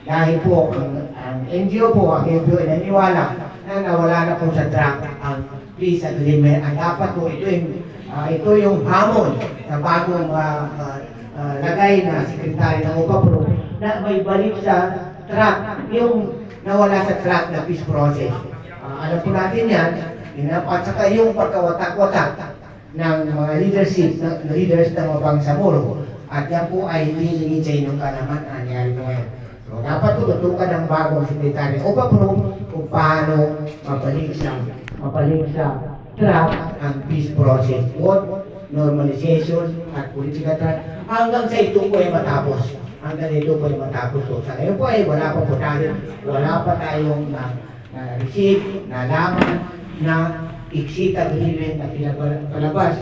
Dahil po ang NGO po, ang NGO ay naniwala na nawala na po sa track ang peace agreement. At dapat po ito yung hamon sa bagong lagay na sekretary ng UPAPRO na may balik sa track, yung nawala sa track na peace process. Alam po natin yan, at saka yung pagkawatak-watak ng mga leaders ng mga Bangsamoro. At yan po ay hindi sa inyong kalaman na nangyari po ngayon. So, dapat tututukan ng bagong sekretary o UPAPRO kung paano mabalik sa track ang peace process. What normalization at political track hanggang sa ito po ay matapos. So, sa ngayon po ay wala pa po tayo, wala pa tayong na-receive, nalaman na exit agreement na pinapalabas.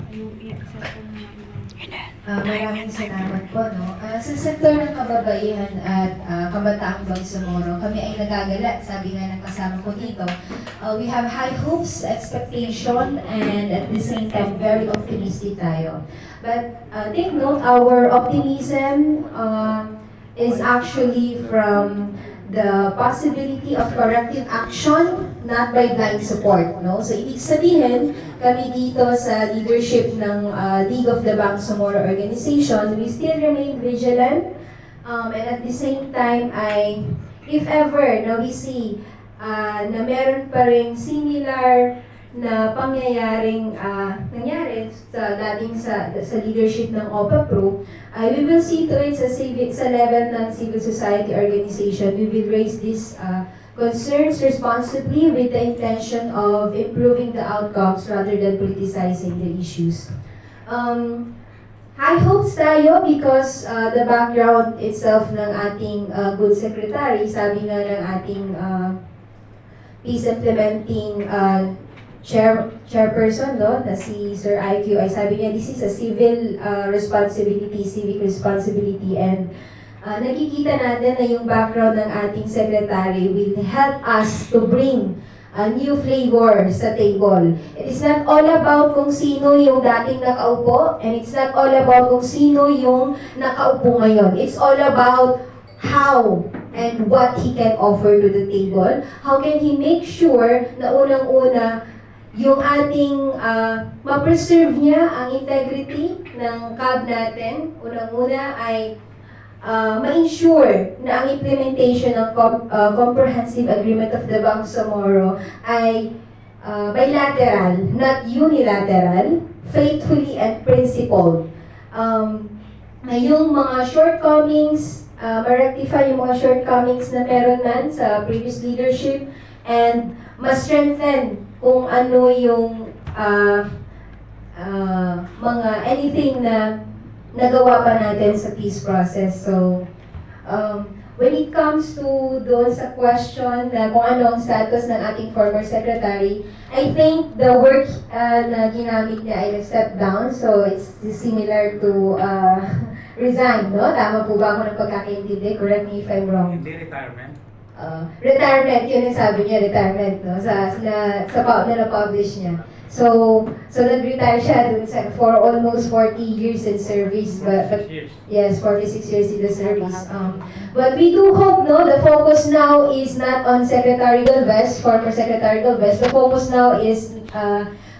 Maraming salamat po. Sa sektor ng kababaihan at kabataang Bangsamoro, kami ay nagagala, sabi nga ng kasama ko dito. We have high hopes, expectation, and at the same time, very optimistic tayo. But take note, our optimism is actually from the possibility of corrective action, not by blind support. No? So, ibig sabihin, kami dito sa leadership ng League of the Bangsamoro Organization, we still remain vigilant, and at the same time, if ever na we see na meron pa rin similar na pangyayaring nangyari sa dating sa leadership ng OPAPRO, we will see to it sa level ng civil society organization. We will raise these concerns responsibly with the intention of improving the outcomes rather than politicizing the issues. High hopes tayo because the background itself ng ating good secretary, sabi nga ng ating peace implementing chairperson, no, na si Sir IQ, ay sabi niya, this is a civil responsibility, civic responsibility, and nakikita natin na yung background ng ating secretary will help us to bring a new flavor sa table. It is not all about kung sino yung dating nakaupo, and it's not all about kung sino yung nakaupo ngayon. It's all about how and what he can offer to the table. How can he make sure na unang-una yung ating ma-preserve niya ang integrity ng CAB natin. Unang-una ay ma-ensure na ang implementation ng Comprehensive Agreement of the Bangsamoro ay bilateral, not unilateral, faithfully and principled. Na yung mga shortcomings, ma-rectify yung mga shortcomings na meron man sa previous leadership, and ma-strengthen kung ano yung mga anything na nagawa pa natin sa peace process. So, when it comes to doon sa question na kung ano ang status ng ating former secretary, I think the work na ginamit niya ay step down, so it's similar to resign, no? Tama po ba ako ng pagkakaintindi? Correct me if I'm wrong. Hindi retirement? Retirement, yun yung sabi niya, retirement, no? Sa na-publish niya. So nag-retire siya dun for almost 40 years in service. But yes, 46 years in the service. But we do hope, no, the focus now is not on Secretary Galvez, former Secretary Galvez. The focus now is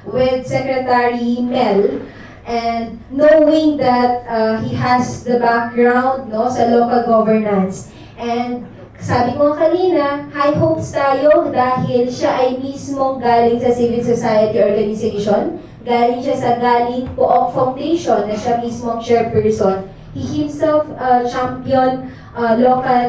with Secretary Mel, and knowing that he has the background, no, sa local governance. And sabi ko kanina, high hopes tayo dahil siya ay mismong galing sa civil society organization, galing siya sa Galing Pook Foundation na siya mismong chairperson. He himself champion local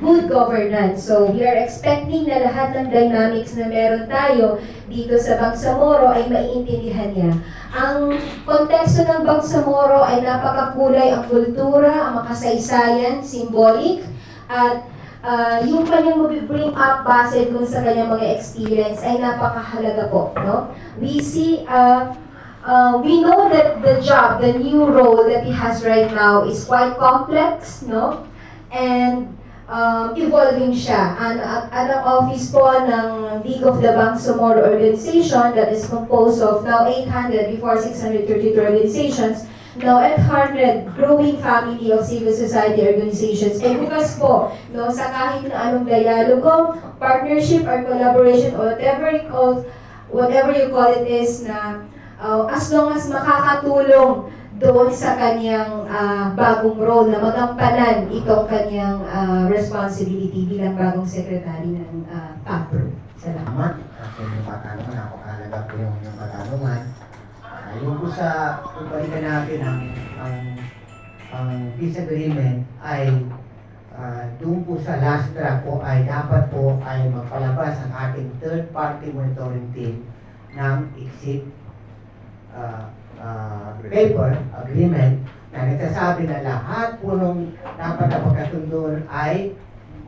good governance. So we are expecting na lahat ng dynamics na meron tayo dito sa Bangsamoro ay maiintindihan niya. Ang konteksto ng Bangsamoro ay napakakulay, ang kultura, ang makasaysayan, symbolic, at yung kanyang mag-bring up base dun sa kanyang mga experience ay napakahalaga po, no? We see, we know that the job, the new role that he has right now is quite complex, no? And evolving siya. Ang office po ng League of the Bangsamoro Organization that is composed of now 800 before 632 organizations, no, at 100 growing family of civil society organizations. And bukas po, no, sa kahit na anong dialogo, partnership or collaboration or whatever you call it is na as long as makakatulong doon sa kanyang bagong role na magampanan itong kanyang responsibility bilang bagong secretary ng PAPRO. Salamat. At yung katanungan, napakahalaga po yung katanungan. Yung po sa balikan natin ang peace agreement ay doon po sa last track po ay dapat po ay magpalabas ang ating third party monitoring team ng exit paper agreement na nagsasabi na lahat po nung dapat na pagkasundo ay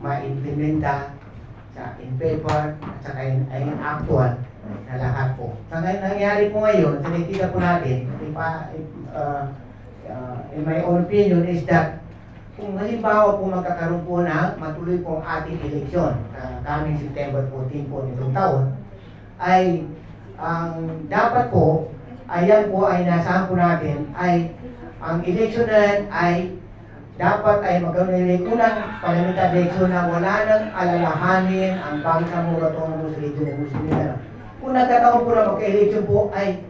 ma-implementa sa in paper at saka in actual na lahat po. Sa nangyari po ngayon, sa nakikita po natin, in my own opinion is that kung halimbawa po magkakaroon po na matuloy po ang ating eleksyon coming September 14 po nitong taon, ay ang dapat po, ayan po ay nasahan po natin, ay ang eleksyon na yan ay dapat ay magkaroon ng unang parliamentary election na wala nang alalahanin ang Bangsamoro Autonomous Region ng Muslim. Kung nagkataon po na magka-election po ay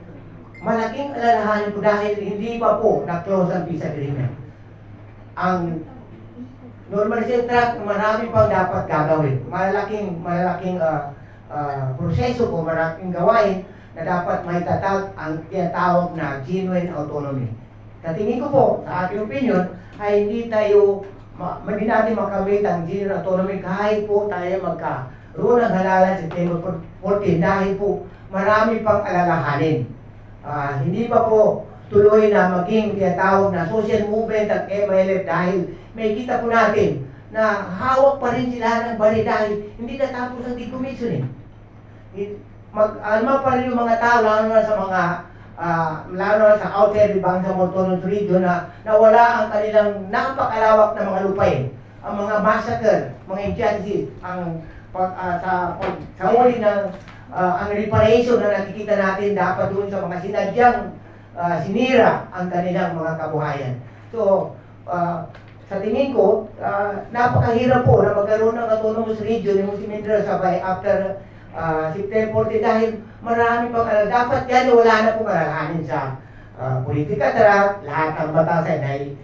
malaking alalahanin po dahil hindi pa po na-close ang peace agreement. Ang normalization track, marami pang dapat gagawin. Malaking proseso po, malaking gawain na dapat may tatag ang tinatawag na genuine autonomy. Sa tingin ko po, sa aking opinion, ay hindi natin makamit ang genuine autonomy kahit po tayo magkaroon ng halalan sa September 14 dahil po marami pang alalahanin. Hindi pa po tuloy na maging tinatawag na social movement at MLF dahil may kita po natin na hawak pa rin sila ng bari dahil hindi natapos ang decommission Alma pa rin yung mga tao, lalo na sa outside the Bangsamoro Autonomous Region na nawala ang kanilang napakalawak na mga lupain. Ang mga massacre, mga injustices, sa huli ng ang reparation na nakikita natin dapat doon sa mga sinadyang sinira ang kanilang mga kabuhayan. So, sa tingin ko, napakahirap po na magkaroon ng autonomous region yung Muslim Mindanao sabay after September 14 dahil marami pang dapat yan wala na po maralahanin sa politika track, lahat ng batasan ay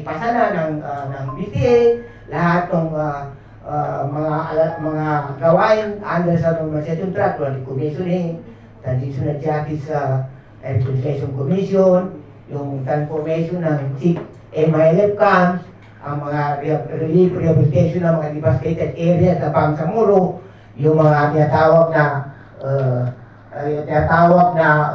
pasa na ng BTA, lahat ng mga gawain under sa normalization track, like commissioning, transitional justice reconciliation commission, yung transformation ng MILF camps, ang mga relief rehabilitation ng mga devastated areas na Bangsamoro, yung mga tinatawag na